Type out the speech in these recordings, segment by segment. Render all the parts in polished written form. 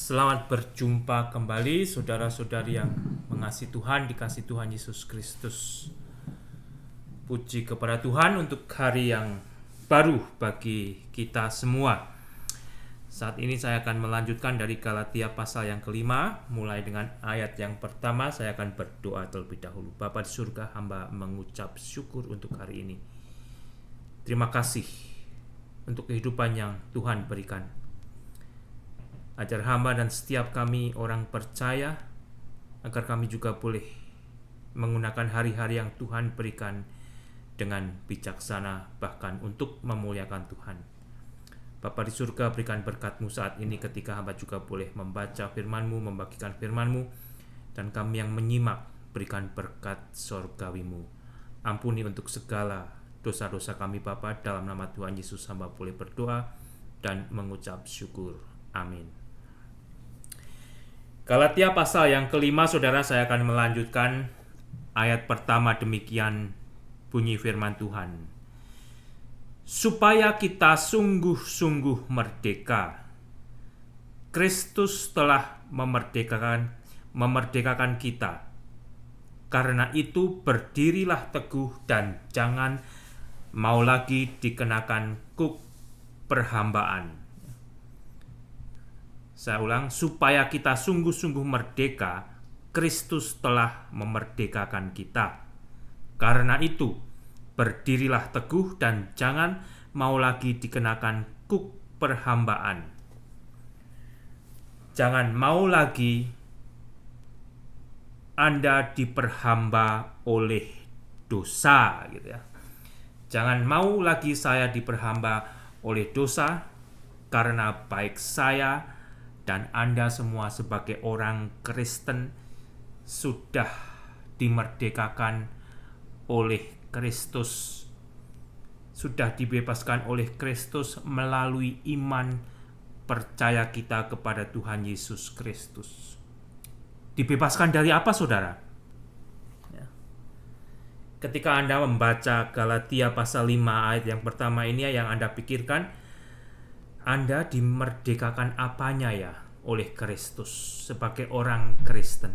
Selamat berjumpa kembali saudara-saudari yang mengasihi Tuhan, dikasihi Tuhan Yesus Kristus. Puji kepada Tuhan untuk hari yang baru bagi kita semua. Saat ini saya akan melanjutkan dari Galatia pasal yang kelima. Mulai dengan ayat yang pertama, saya akan berdoa terlebih dahulu. Bapa di surga, hamba mengucap syukur untuk hari ini. Terima kasih untuk kehidupan yang Tuhan berikan. Ajar hamba dan setiap kami orang percaya, agar kami juga boleh menggunakan hari-hari yang Tuhan berikan dengan bijaksana, bahkan untuk memuliakan Tuhan. Bapa di surga, berikan berkat-Mu saat ini ketika hamba juga boleh membaca firman-Mu, membagikan firman-Mu, dan kami yang menyimak, berikan berkat sorgawi-Mu. Ampuni untuk segala dosa-dosa kami Bapa, dalam nama Tuhan Yesus hamba boleh berdoa dan mengucap syukur. Amin. Galatia pasal yang kelima, saudara, saya akan melanjutkan ayat pertama. Demikian bunyi firman Tuhan. Supaya kita sungguh-sungguh merdeka, Kristus telah memerdekakan kita. Karena itu berdirilah teguh dan jangan mau lagi dikenakan kuk perhambaan. Saya ulang, supaya kita sungguh-sungguh merdeka, Kristus telah memerdekakan kita. Karena itu, berdirilah teguh dan jangan mau lagi dikenakan kuk perhambaan. Jangan mau lagi Anda diperhamba oleh dosa, gitu ya. Jangan mau lagi saya diperhamba oleh dosa, karena baik saya dan Anda semua sebagai orang Kristen sudah dimerdekakan oleh Kristus, sudah dibebaskan oleh Kristus melalui iman percaya kita kepada Tuhan Yesus Kristus. Dibebaskan dari apa, saudara? Ketika Anda membaca Galatia pasal 5 ayat yang pertama ini, yang Anda pikirkan, Anda dimerdekakan apanya ya oleh Kristus sebagai orang Kristen?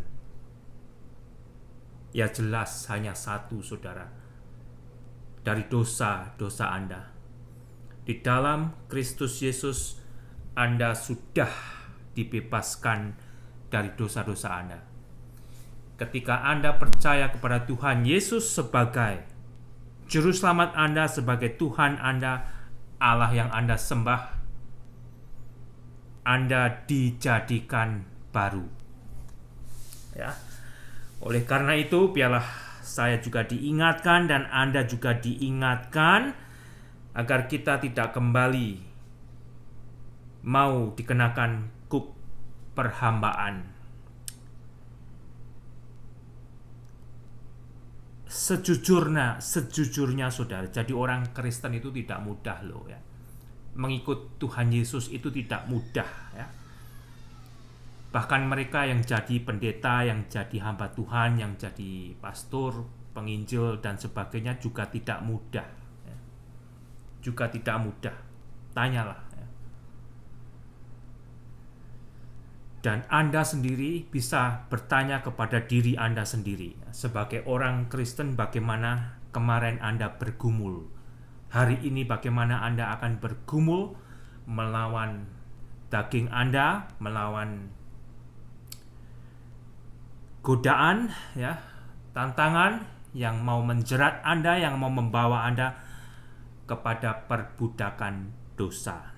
Ya jelas hanya satu, saudara. Dari dosa-dosa Anda. Di dalam Kristus Yesus, Anda sudah dibebaskan dari dosa-dosa Anda. Ketika Anda percaya kepada Tuhan Yesus sebagai Juru Selamat Anda, sebagai Tuhan Anda, Allah yang Anda sembah, Anda dijadikan baru. Ya. Oleh karena itu, biarlah saya juga diingatkan dan Anda juga diingatkan agar kita tidak kembali mau dikenakan kuk perhambaan. Sejujurnya saudara, jadi orang Kristen itu tidak mudah loh ya. Mengikut Tuhan Yesus itu tidak mudah ya. Bahkan mereka yang jadi pendeta, yang jadi hamba Tuhan, yang jadi pastor, penginjil dan sebagainya juga tidak mudah ya. Juga tidak mudah. Tanyalah ya. Dan Anda sendiri bisa bertanya kepada diri Anda sendiri ya. Sebagai orang Kristen, bagaimana kemarin Anda bergumul? Hari ini bagaimana Anda akan bergumul melawan daging Anda, melawan godaan, ya, tantangan yang mau menjerat Anda, yang mau membawa Anda kepada perbudakan dosa.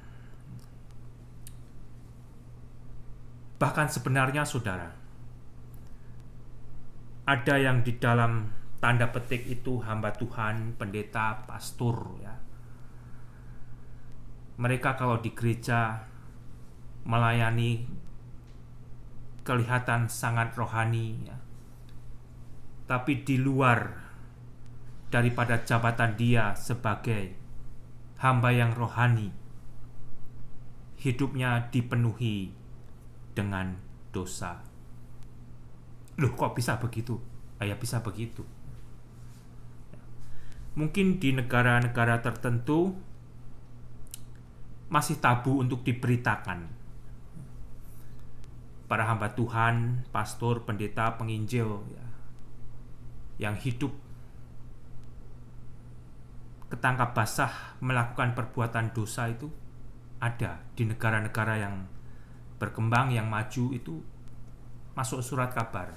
Bahkan sebenarnya, saudara, ada yang di dalam tanda petik itu hamba Tuhan, pendeta, pastor ya. Mereka kalau di gereja melayani kelihatan sangat rohani ya. Tapi di luar daripada jabatan dia sebagai hamba yang rohani, hidupnya dipenuhi dengan dosa. Loh, kok bisa begitu? Ya bisa begitu. Mungkin di negara-negara tertentu masih tabu untuk diberitakan. para hamba Tuhan, pastor, pendeta, penginjil ya, yang hidup ketangkap basah melakukan perbuatan dosa itu ada di negara-negara yang berkembang, yang maju itu masuk surat kabar.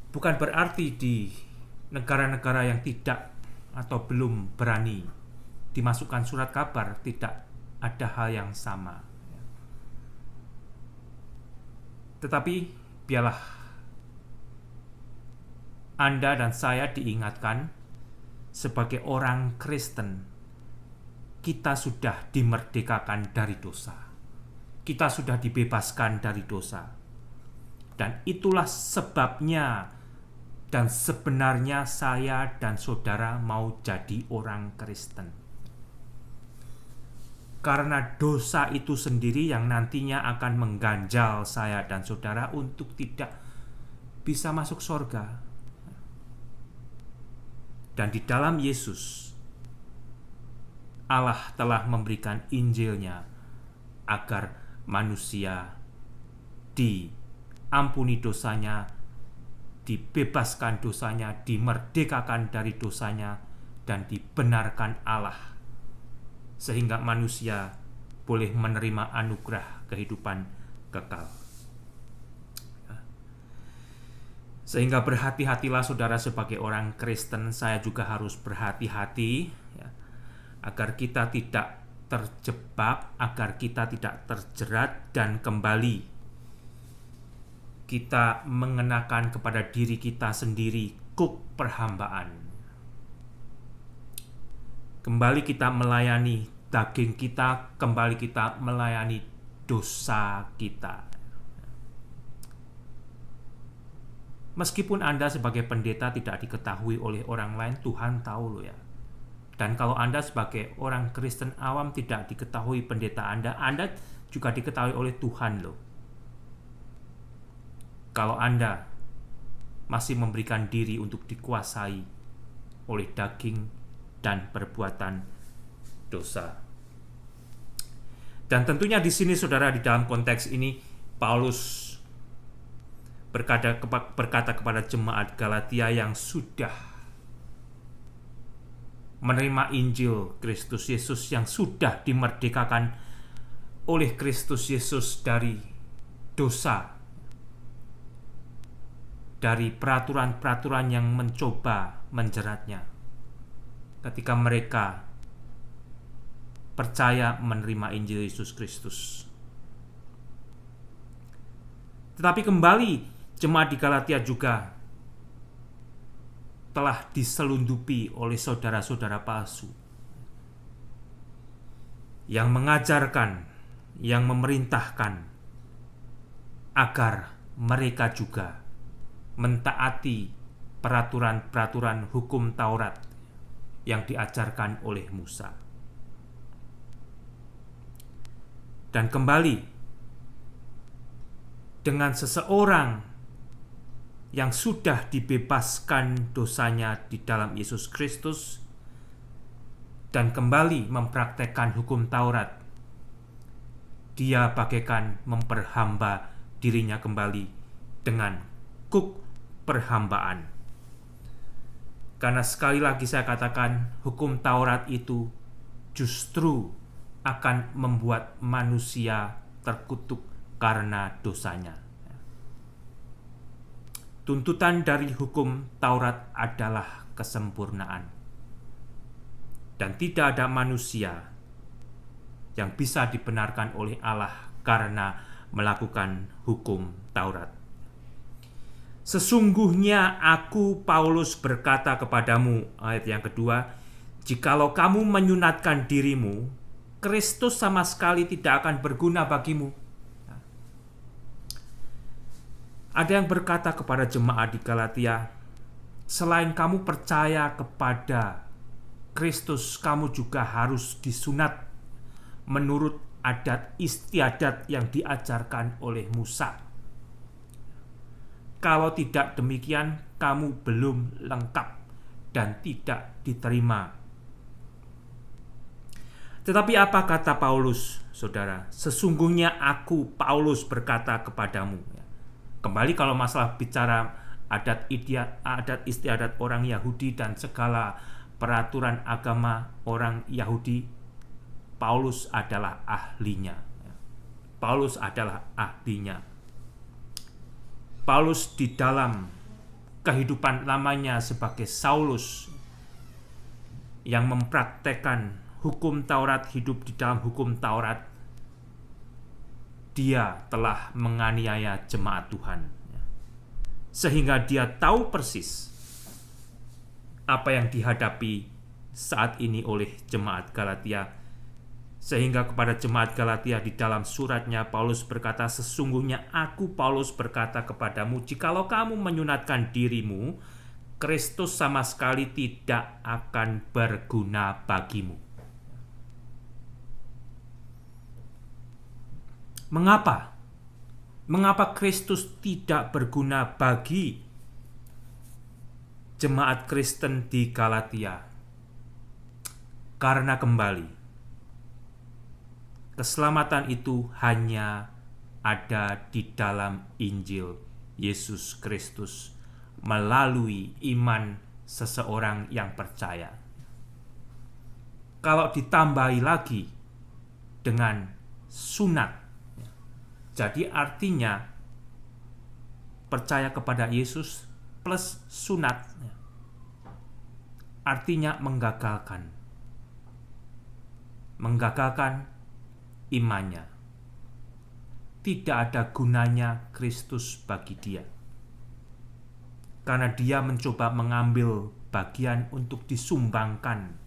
Bukan berarti di negara-negara yang tidak atau belum berani dimasukkan surat kabar tidak ada hal yang sama. Tetapi biarlah Anda dan saya diingatkan sebagai orang Kristen, kita sudah dimerdekakan dari dosa. Kita sudah dibebaskan dari dosa. Dan itulah sebabnya dan sebenarnya saya dan saudara mau jadi orang Kristen. Karena dosa itu sendiri yang nantinya akan mengganjal saya dan saudara untuk tidak bisa masuk surga. Dan di dalam Yesus, Allah telah memberikan Injil-Nya agar manusia diampuni dosanya, dibebaskan dosanya, dimerdekakan dari dosanya, dan dibenarkan Allah, sehingga manusia boleh menerima anugerah kehidupan kekal. Sehingga berhati-hatilah saudara sebagai orang Kristen, saya juga harus berhati-hati ya, agar kita tidak terjebak, agar kita tidak terjerat dan kembali kita mengenakan kepada diri kita sendiri kuk perhambaan. Kembali kita melayani daging kita, kembali kita melayani dosa kita. Meskipun Anda sebagai pendeta tidak diketahui oleh orang lain, Tuhan tahu loh ya. Dan kalau Anda sebagai orang Kristen awam tidak diketahui pendeta Anda juga diketahui oleh Tuhan loh. Kalau Anda masih memberikan diri untuk dikuasai oleh daging dan perbuatan dosa. Dan tentunya di sini saudara, di dalam konteks ini Paulus berkata kepada jemaat Galatia yang sudah menerima Injil Kristus Yesus, yang sudah dimerdekakan oleh Kristus Yesus dari dosa, dari peraturan-peraturan yang mencoba menjeratnya. Ketika mereka percaya menerima Injil Yesus Kristus. Tetapi kembali jemaat di Galatia juga telah diselundupi oleh saudara-saudara palsu yang mengajarkan, yang memerintahkan agar mereka juga mentaati peraturan-peraturan hukum Taurat yang diajarkan oleh Musa. Dan kembali dengan seseorang yang sudah dibebaskan dosanya di dalam Yesus Kristus dan kembali mempraktekkan hukum Taurat, dia bagaikan memperhamba dirinya kembali dengan kuk perhambaan. Karena sekali lagi saya katakan, hukum Taurat itu justru akan membuat manusia terkutuk karena dosanya. Tuntutan dari hukum Taurat adalah kesempurnaan. Dan tidak ada manusia yang bisa dibenarkan oleh Allah karena melakukan hukum Taurat. Sesungguhnya aku Paulus berkata kepadamu, ayat yang kedua, jikalau kamu menyunatkan dirimu, Kristus sama sekali tidak akan berguna bagimu. Ada yang berkata kepada jemaat di Galatia, selain kamu percaya kepada Kristus, kamu juga harus disunat menurut adat istiadat yang diajarkan oleh Musa. Kalau tidak demikian, kamu belum lengkap dan tidak diterima. Tetapi apa kata Paulus? saudara, sesungguhnya aku Paulus berkata kepadamu. Kembali kalau masalah bicara adat istiadat orang Yahudi dan segala peraturan agama orang Yahudi, Paulus adalah ahlinya. Paulus adalah ahlinya. Paulus di dalam kehidupan lamanya sebagai Saulus yang mempraktekkan hukum Taurat, hidup di dalam hukum Taurat, dia telah menganiaya jemaat Tuhan. Sehingga dia tahu persis apa yang dihadapi saat ini oleh jemaat Galatia. Sehingga kepada jemaat Galatia di dalam suratnya Paulus berkata, sesungguhnya aku Paulus berkata kepadamu, jikalau kamu menyunatkan dirimu, Kristus sama sekali tidak akan berguna bagimu. Mengapa? Mengapa Kristus tidak berguna bagi jemaat Kristen di Galatia? Karena kembali, keselamatan itu hanya ada di dalam Injil Yesus Kristus melalui iman seseorang yang percaya. Kalau ditambahi lagi dengan sunat, jadi artinya percaya kepada Yesus plus sunat, artinya menggagalkan imannya. Tidak ada gunanya Kristus bagi dia, karena dia mencoba mengambil bagian untuk disumbangkan,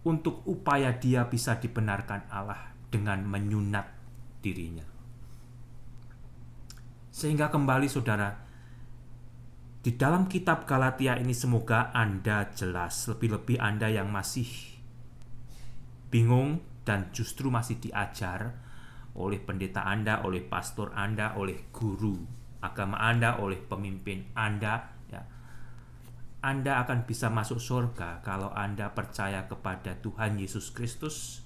untuk upaya dia bisa dibenarkan Allah dengan menyunat dirinya. Sehingga kembali saudara, di dalam kitab Galatia ini semoga Anda jelas, lebih-lebih Anda yang masih bingung dan justru masih diajar oleh pendeta Anda, oleh pastor Anda, oleh guru agama Anda, oleh pemimpin Anda, ya. Anda akan bisa masuk surga kalau Anda percaya kepada Tuhan Yesus Kristus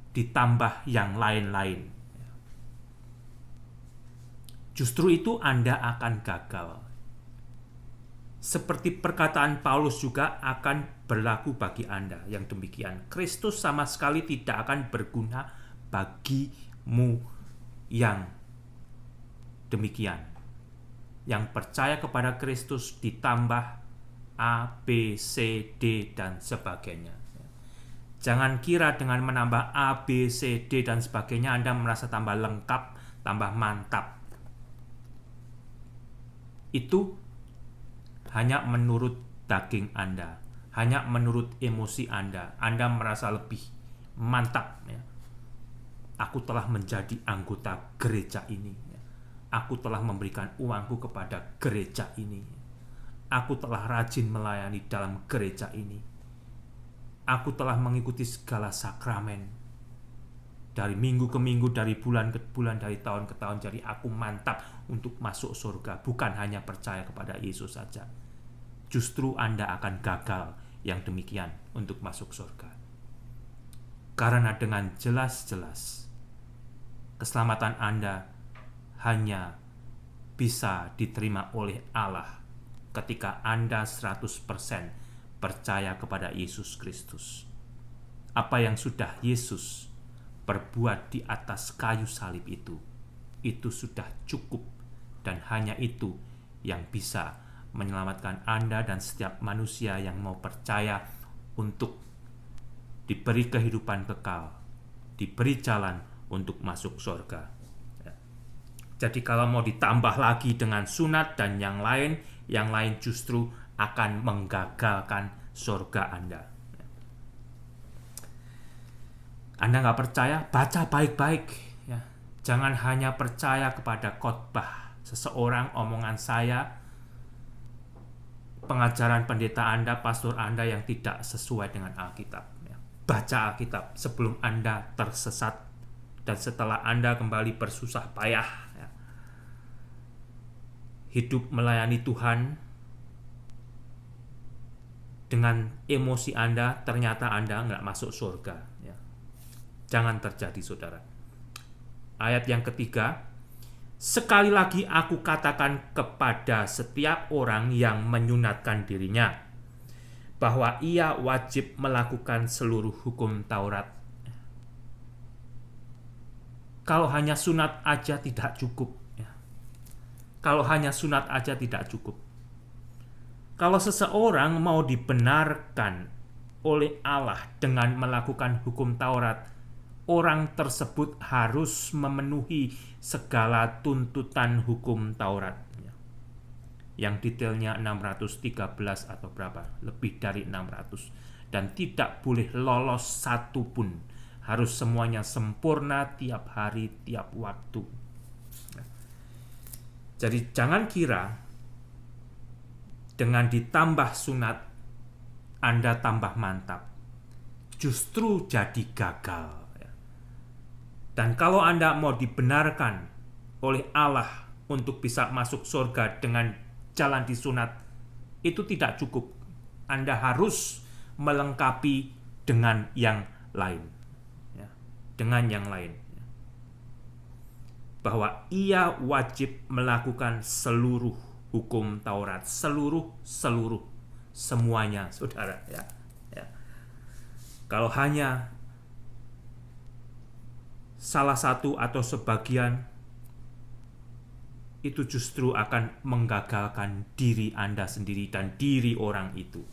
ditambah yang lain-lain. Justru itu Anda akan gagal. Seperti perkataan Paulus juga akan berlaku bagi Anda yang demikian. Kristus sama sekali tidak akan berguna bagimu yang demikian. Yang percaya kepada Kristus ditambah A, B, C, D, dan sebagainya. Jangan kira dengan menambah A, B, C, D, dan sebagainya Anda merasa tambah lengkap, tambah mantap. Itu hanya menurut daging Anda, hanya menurut emosi Anda. Anda merasa lebih mantap, ya. Aku telah menjadi anggota gereja ini, ya. Aku telah memberikan uangku kepada gereja ini. Aku telah rajin melayani dalam gereja ini. Aku telah mengikuti segala sakramen dari minggu ke minggu, dari bulan ke bulan, dari tahun ke tahun. Jadi aku mantap untuk masuk surga. Bukan hanya percaya kepada Yesus saja. Justru Anda akan gagal yang demikian untuk masuk surga. Karena dengan jelas-jelas keselamatan Anda hanya bisa diterima oleh Allah ketika Anda 100% percaya kepada Yesus Kristus. Apa yang sudah Yesus perbuat di atas kayu salib itu sudah cukup, dan hanya itu yang bisa menyelamatkan Anda dan setiap manusia yang mau percaya untuk diberi kehidupan kekal, diberi jalan untuk masuk surga. Jadi kalau mau ditambah lagi dengan sunat dan yang lain justru akan menggagalkan surga Anda. Anda nggak percaya? Baca baik-baik, ya. Jangan hanya percaya kepada khotbah seseorang, omongan saya, pengajaran pendeta Anda, pastor Anda yang tidak sesuai dengan Alkitab, ya. Baca Alkitab sebelum Anda tersesat dan setelah Anda kembali bersusah payah, ya. Hidup melayani Tuhan dengan emosi Anda, ternyata Anda nggak masuk surga, ya. Jangan terjadi, saudara. Ayat yang ketiga, sekali lagi aku katakan kepada setiap orang yang menyunatkan dirinya, bahwa ia wajib melakukan seluruh hukum Taurat. Kalau hanya sunat aja tidak cukup. Kalau hanya sunat aja tidak cukup. Kalau seseorang mau dibenarkan oleh Allah dengan melakukan hukum Taurat, orang tersebut harus memenuhi segala tuntutan hukum Taurat. Yang detailnya 613 atau berapa, lebih dari 600. Dan tidak boleh lolos satu pun. Harus semuanya sempurna tiap hari, tiap waktu. Jadi jangan kira dengan ditambah sunat Anda tambah mantap. Justru jadi gagal. Dan kalau Anda mau dibenarkan oleh Allah untuk bisa masuk surga dengan jalan disunat, itu tidak cukup. Anda harus melengkapi dengan yang lain. Dengan yang lain. Bahwa ia wajib melakukan seluruh hukum Taurat, seluruh semuanya, saudara. Kalau hanya salah satu atau sebagian, itu justru akan menggagalkan diri Anda sendiri dan diri orang itu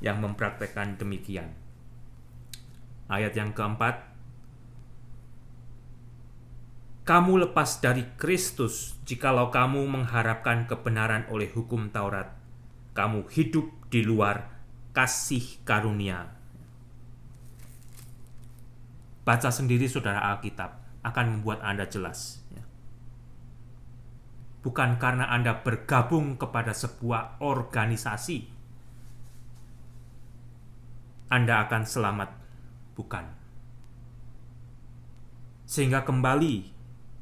yang mempraktekkan demikian. Ayat yang keempat, kamu lepas dari Kristus jikalau kamu mengharapkan kebenaran oleh hukum Taurat. Kamu hidup di luar kasih karunia. Baca sendiri, saudara, Alkitab akan membuat Anda jelas. Bukan karena Anda bergabung kepada sebuah organisasi Anda akan selamat. Bukan. Sehingga kembali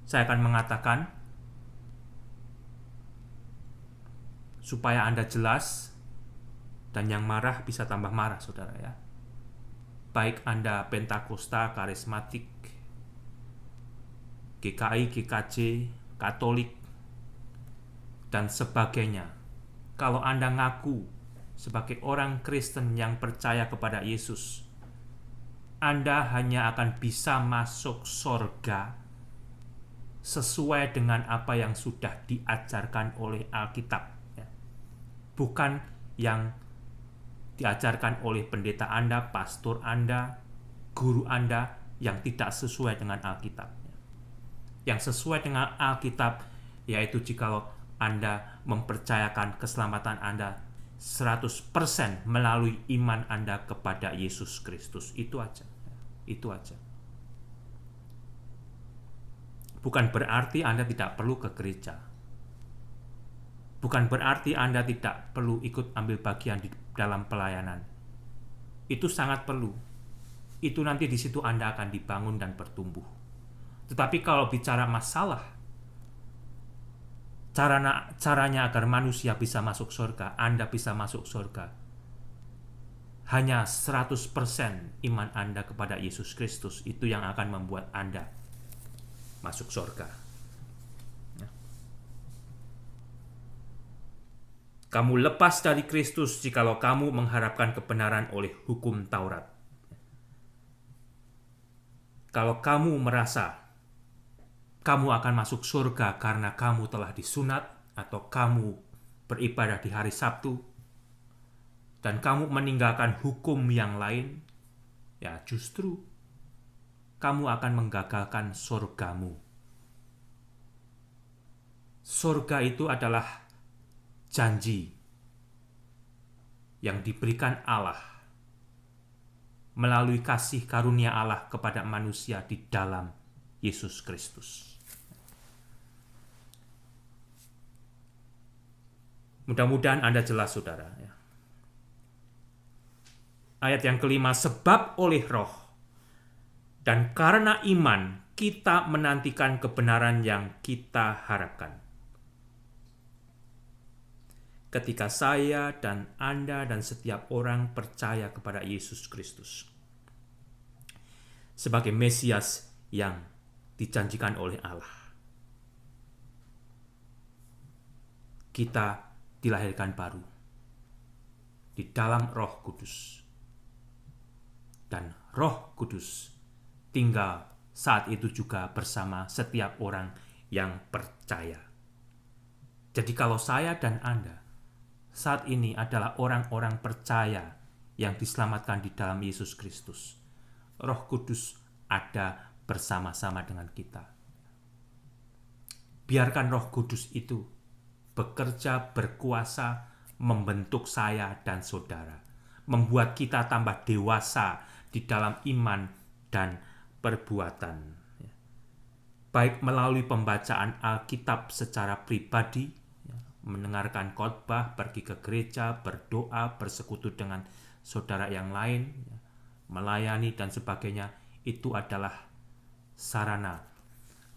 saya akan mengatakan, supaya Anda jelas, dan yang marah bisa tambah marah, saudara, ya. Baik Anda Pentakosta, Karismatik, GKI, GKJ, Katolik, dan sebagainya. Kalau Anda ngaku sebagai orang Kristen yang percaya kepada Yesus, Anda hanya akan bisa masuk surga sesuai dengan apa yang sudah diajarkan oleh Alkitab. Bukan yang diajarkan oleh pendeta Anda, pastor Anda, guru Anda yang tidak sesuai dengan Alkitab. Yang sesuai dengan Alkitab yaitu jikalau Anda mempercayakan keselamatan Anda 100% melalui iman Anda kepada Yesus Kristus. Itu aja. Itu aja. Bukan berarti Anda tidak perlu ke gereja. Bukan berarti Anda tidak perlu ikut ambil bagian di dalam pelayanan. Itu sangat perlu. Itu nanti di situ Anda akan dibangun dan bertumbuh. Tetapi kalau bicara masalah caranya agar manusia bisa masuk surga, Anda bisa masuk surga, hanya 100% iman Anda kepada Yesus Kristus itu yang akan membuat Anda masuk surga. Kamu lepas dari Kristus jikalau kamu mengharapkan kebenaran oleh hukum Taurat. Kalau kamu merasa kamu akan masuk surga karena kamu telah disunat atau kamu beribadah di hari Sabtu dan kamu meninggalkan hukum yang lain, ya justru kamu akan menggagalkan surgamu. Surga itu adalah janji yang diberikan Allah melalui kasih karunia Allah kepada manusia di dalam Yesus Kristus. Mudah-mudahan Anda jelas, saudara. Ayat yang kelima, sebab oleh Roh dan karena iman kita menantikan kebenaran yang kita harapkan. Ketika saya dan Anda dan setiap orang percaya kepada Yesus Kristus, sebagai Mesias yang dijanjikan oleh Allah. Kita dilahirkan baru di dalam Roh Kudus. Dan Roh Kudus tinggal saat itu juga bersama setiap orang yang percaya. Jadi kalau saya dan Anda saat ini adalah orang-orang percaya yang diselamatkan di dalam Yesus Kristus, Roh Kudus ada bersama-sama dengan kita. Biarkan Roh Kudus itu bekerja, berkuasa, membentuk saya dan saudara, membuat kita tambah dewasa di dalam iman dan perbuatan. Baik melalui pembacaan Alkitab secara pribadi, mendengarkan khotbah, pergi ke gereja, berdoa, bersekutu dengan saudara yang lain, melayani dan sebagainya, itu adalah sarana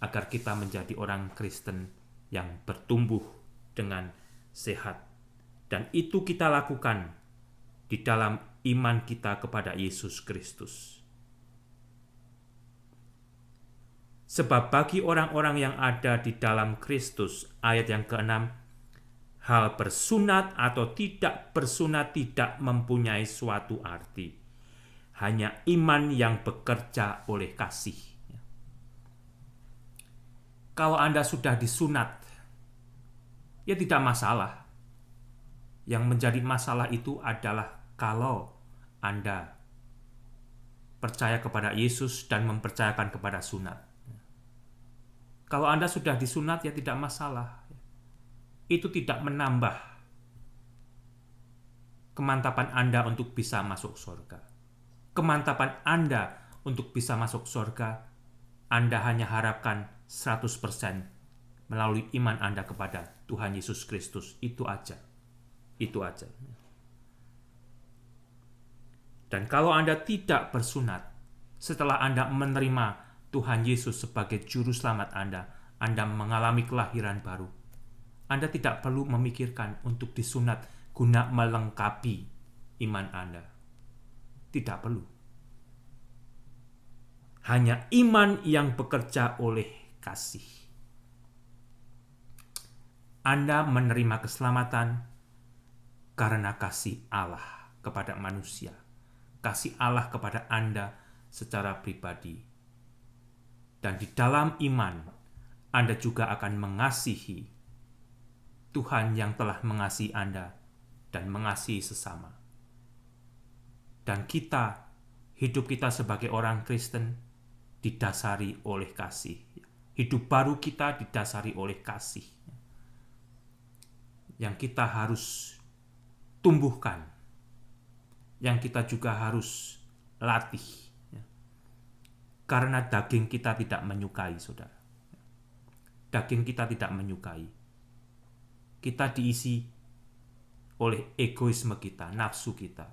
agar kita menjadi orang Kristen yang bertumbuh dengan sehat. Dan itu kita lakukan di dalam iman kita kepada Yesus Kristus. Sebab bagi orang-orang yang ada di dalam Kristus, ayat yang ke-6, hal bersunat atau tidak bersunat tidak mempunyai suatu arti. Hanya iman yang bekerja oleh kasih. Kalau Anda sudah disunat, ya tidak masalah. Yang menjadi masalah itu adalah kalau Anda percaya kepada Yesus dan mempercayakan kepada sunat. Kalau Anda sudah disunat, ya tidak masalah. Itu tidak menambah kemantapan Anda untuk bisa masuk surga. Kemantapan Anda untuk bisa masuk surga, Anda hanya harapkan 100% melalui iman Anda kepada Tuhan Yesus Kristus. Itu aja. Itu aja. Dan kalau Anda tidak bersunat, setelah Anda menerima Tuhan Yesus sebagai juru selamat Anda mengalami kelahiran baru. Anda tidak perlu memikirkan untuk disunat guna melengkapi iman Anda. Tidak perlu. Hanya iman yang bekerja oleh kasih. Anda menerima keselamatan karena kasih Allah kepada manusia. Kasih Allah kepada Anda secara pribadi. Dan di dalam iman, Anda juga akan mengasihi Tuhan yang telah mengasihi Anda dan mengasihi sesama. Dan hidup kita sebagai orang Kristen didasari oleh kasih. Hidup baru kita didasari oleh kasih. Yang kita harus tumbuhkan. Yang kita juga harus latih. Karena daging kita tidak menyukai, saudara. Daging kita tidak menyukai. Kita diisi oleh egoisme kita, nafsu kita.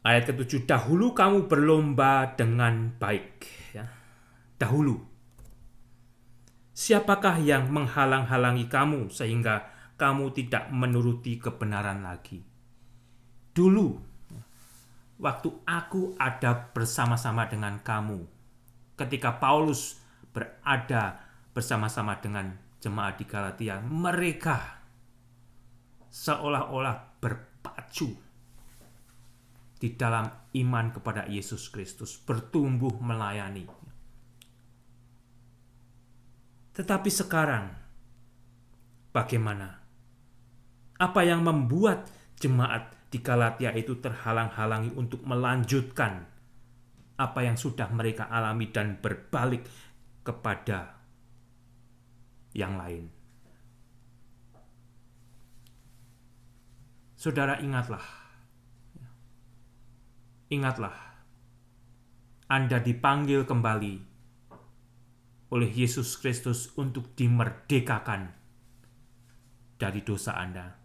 Ayat ke-7, dahulu kamu berlomba dengan baik. Dahulu. Siapakah yang menghalang-halangi kamu sehingga kamu tidak menuruti kebenaran lagi? Dulu, waktu aku ada bersama-sama dengan kamu, ketika Paulus berada bersama-sama dengan jemaat di Galatia, mereka seolah-olah berpacu di dalam iman kepada Yesus Kristus, bertumbuh melayani. Tetapi sekarang, bagaimana? Apa yang membuat jemaat di Galatia itu terhalang-halangi untuk melanjutkan apa yang sudah mereka alami dan berbalik kepada yang lain? Saudara, ingatlah, Anda dipanggil kembali oleh Yesus Kristus untuk dimerdekakan dari dosa Anda.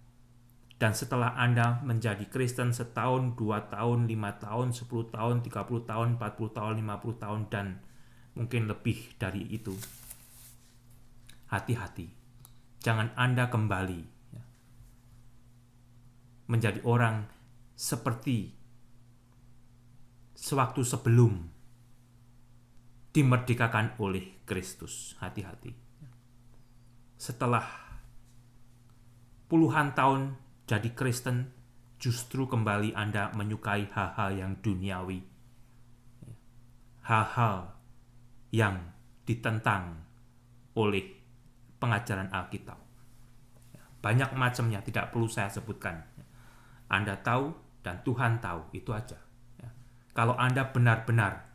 Dan setelah Anda menjadi Kristen setahun, 2 tahun, 5 tahun, 10 tahun, 30 tahun, 40 tahun, 50 tahun, dan mungkin lebih dari itu, hati-hati. Jangan Anda kembali menjadi orang seperti sewaktu sebelum dimerdekakan oleh Kristus. Hati-hati. Setelah puluhan tahun jadi Kristen, justru kembali Anda menyukai hal-hal yang duniawi, hal-hal yang ditentang oleh pengajaran Alkitab. Banyak macamnya, tidak perlu saya sebutkan. Anda tahu dan Tuhan tahu, itu aja. Kalau Anda benar-benar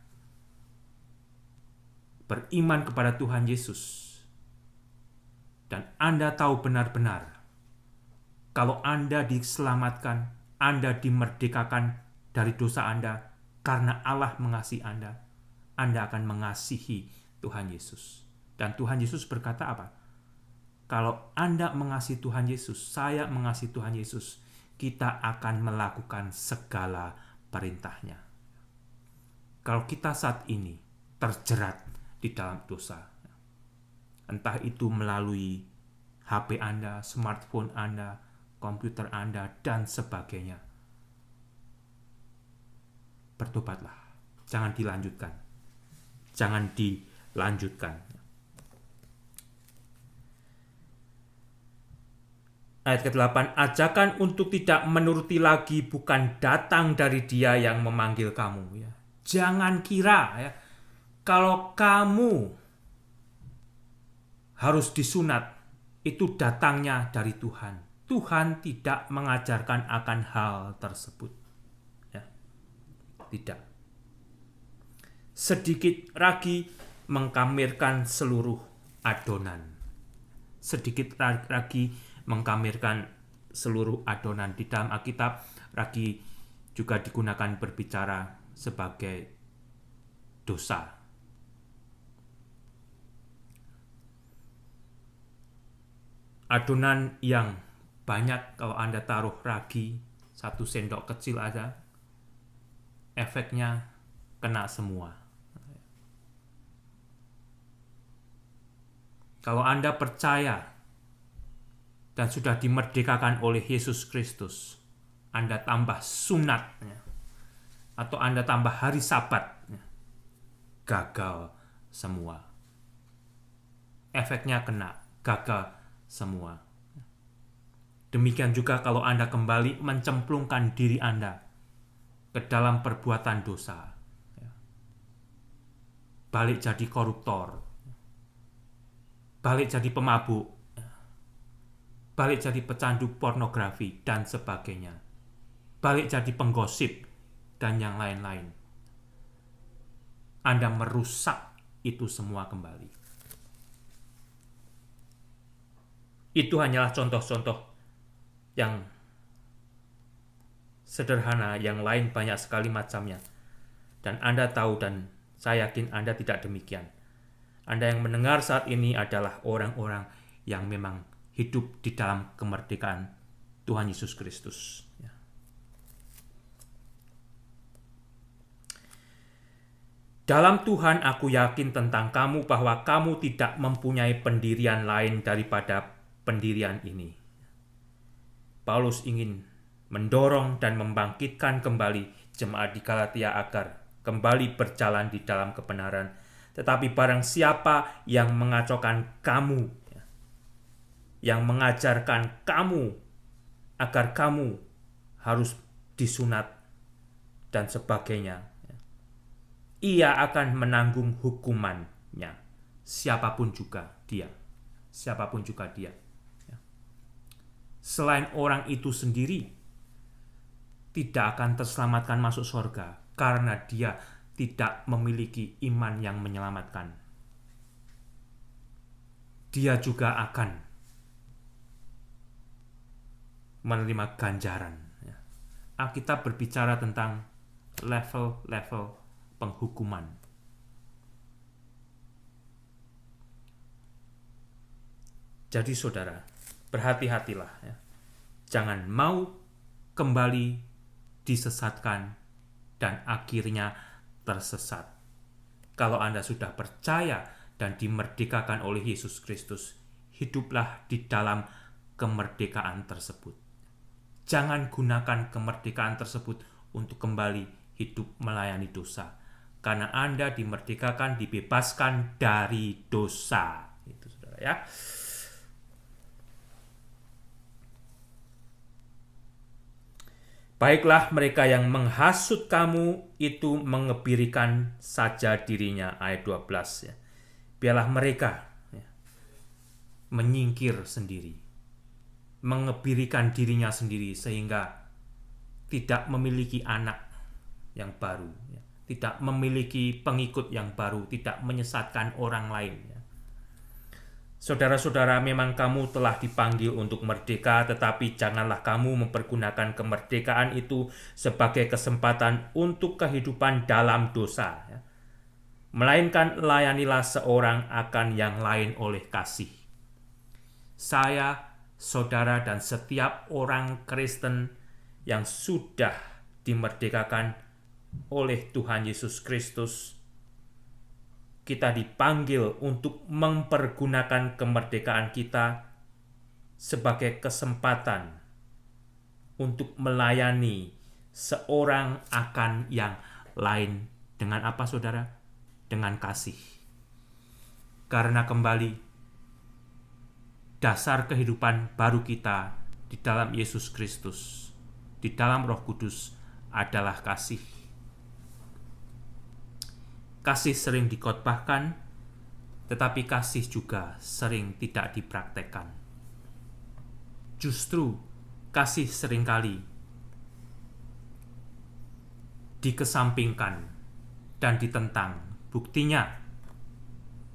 beriman kepada Tuhan Yesus, dan Anda tahu benar-benar kalau Anda diselamatkan, Anda dimerdekakan dari dosa Anda karena Allah mengasihi Anda akan mengasihi Tuhan Yesus. Dan Tuhan Yesus berkata apa? Kalau Anda mengasihi Tuhan Yesus, saya mengasihi Tuhan Yesus, kita akan melakukan segala perintahnya. Kalau kita saat ini terjerat di dalam dosa, entah itu melalui HP Anda, smartphone Anda, komputer Anda, dan sebagainya, bertobatlah. Jangan dilanjutkan. Jangan dilanjutkan. Ayat ke-8, ajakan untuk tidak menuruti lagi bukan datang dari Dia yang memanggil kamu. Ya. Jangan kira ya, kalau kamu harus disunat, itu datangnya dari Tuhan. Tuhan tidak mengajarkan akan hal tersebut. Ya. Tidak. Sedikit lagi mengkamirkan seluruh adonan. Sedikit lagi mengkamirkan seluruh adonan. Di dalam Alkitab, ragi juga digunakan berbicara sebagai dosa. Adonan yang banyak, kalau Anda taruh ragi 1 sendok kecil aja, efeknya kena semua. Kalau Anda percaya dan sudah dimerdekakan oleh Yesus Kristus, Anda tambah sunatnya, atau Anda tambah hari Sabat, gagal semua. Efeknya kena, gagal semua. Demikian juga kalau Anda kembali mencemplungkan diri Anda ke dalam perbuatan dosa, balik jadi koruptor, balik jadi pemabuk, balik jadi pecandu pornografi, dan sebagainya, balik jadi penggosip, dan yang lain-lain. Anda merusak itu semua kembali. Itu hanyalah contoh-contoh yang sederhana, yang lain banyak sekali macamnya. Dan Anda tahu, dan saya yakin Anda tidak demikian. Anda yang mendengar saat ini adalah orang-orang yang memang hidup di dalam kemerdekaan Tuhan Yesus Kristus. Dalam Tuhan aku yakin tentang kamu bahwa kamu tidak mempunyai pendirian lain daripada pendirian ini. Paulus ingin mendorong dan membangkitkan kembali jemaat di Galatia agar kembali berjalan di dalam kebenaran. Tetapi barang siapa yang mengacaukan kamu, yang mengajarkan kamu agar kamu harus disunat dan sebagainya, ia akan menanggung hukumannya, siapapun juga dia. Selain orang itu sendiri tidak akan terselamatkan masuk surga karena dia tidak memiliki iman yang menyelamatkan. Dia juga akan menerima ganjaran. Alkitab berbicara tentang level-level penghukuman. Jadi saudara, berhati-hatilah ya. Jangan mau kembali disesatkan dan akhirnya tersesat. Kalau Anda sudah percaya dan dimerdekakan oleh Yesus Kristus, hiduplah di dalam kemerdekaan tersebut. Jangan gunakan kemerdekaan tersebut untuk kembali hidup melayani dosa. Karena Anda dimerdekakan, dibebaskan dari dosa. Itu saudara ya. Baiklah mereka yang menghasut kamu itu mengebirikan saja dirinya. Ayat 12 ya. Biarlah mereka ya, menyingkir sendiri, mengebirikan dirinya sendiri sehingga tidak memiliki anak yang baru, ya. Tidak memiliki pengikut yang baru, tidak menyesatkan orang lain. Ya. Saudara-saudara, memang kamu telah dipanggil untuk merdeka, tetapi janganlah kamu mempergunakan kemerdekaan itu sebagai kesempatan untuk kehidupan dalam dosa. Ya. Melainkan layanilah seorang akan yang lain oleh kasih. Saya, saudara, dan setiap orang Kristen yang sudah dimerdekakan oleh Tuhan Yesus Kristus, kita dipanggil untuk mempergunakan kemerdekaan kita sebagai kesempatan untuk melayani seorang akan yang lain. Dengan apa, saudara? Dengan kasih. Karena kembali, dasar kehidupan baru kita di dalam Yesus Kristus, di dalam Roh Kudus adalah kasih. Kasih sering dikhotbahkan, tetapi kasih juga sering tidak dipraktekkan. Justru kasih seringkali dikesampingkan dan ditentang. Buktinya,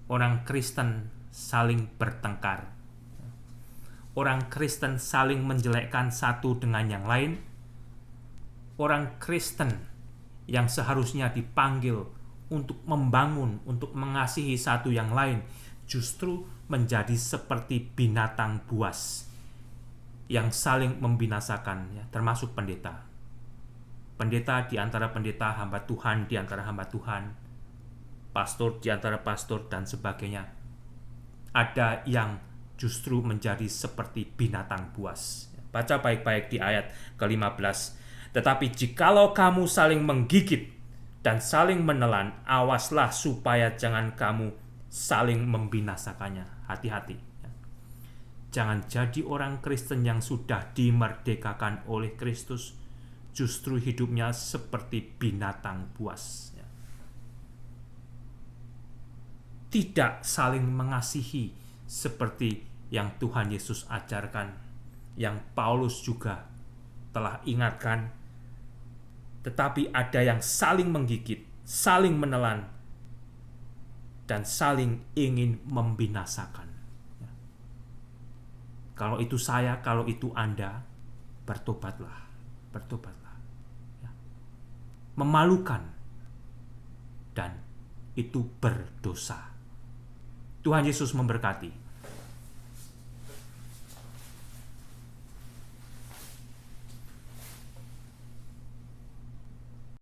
orang Kristen saling bertengkar. Orang Kristen saling menjelekkan satu dengan yang lain. Orang Kristen yang seharusnya dipanggil untuk membangun, untuk mengasihi satu yang lain, justru menjadi seperti binatang buas yang saling membinasakan, ya, termasuk pendeta. Pendeta di antara pendeta, hamba Tuhan di antara hamba Tuhan, pastor di antara pastor, dan sebagainya. Ada yang justru menjadi seperti binatang buas. Baca baik-baik di ayat ke-15. Tetapi jikalau kamu saling menggigit dan saling menelan, awaslah supaya jangan kamu saling membinasakannya. Hati-hati. Jangan jadi orang Kristen yang sudah dimerdekakan oleh Kristus, justru hidupnya seperti binatang buas. Tidak saling mengasihi seperti yang Tuhan Yesus ajarkan, yang Paulus juga telah ingatkan. Tetapi ada yang saling menggigit, saling menelan, dan saling ingin membinasakan. Kalau itu saya, kalau itu Anda, bertobatlah. Bertobatlah. Memalukan, dan itu berdosa. Tuhan Yesus memberkati.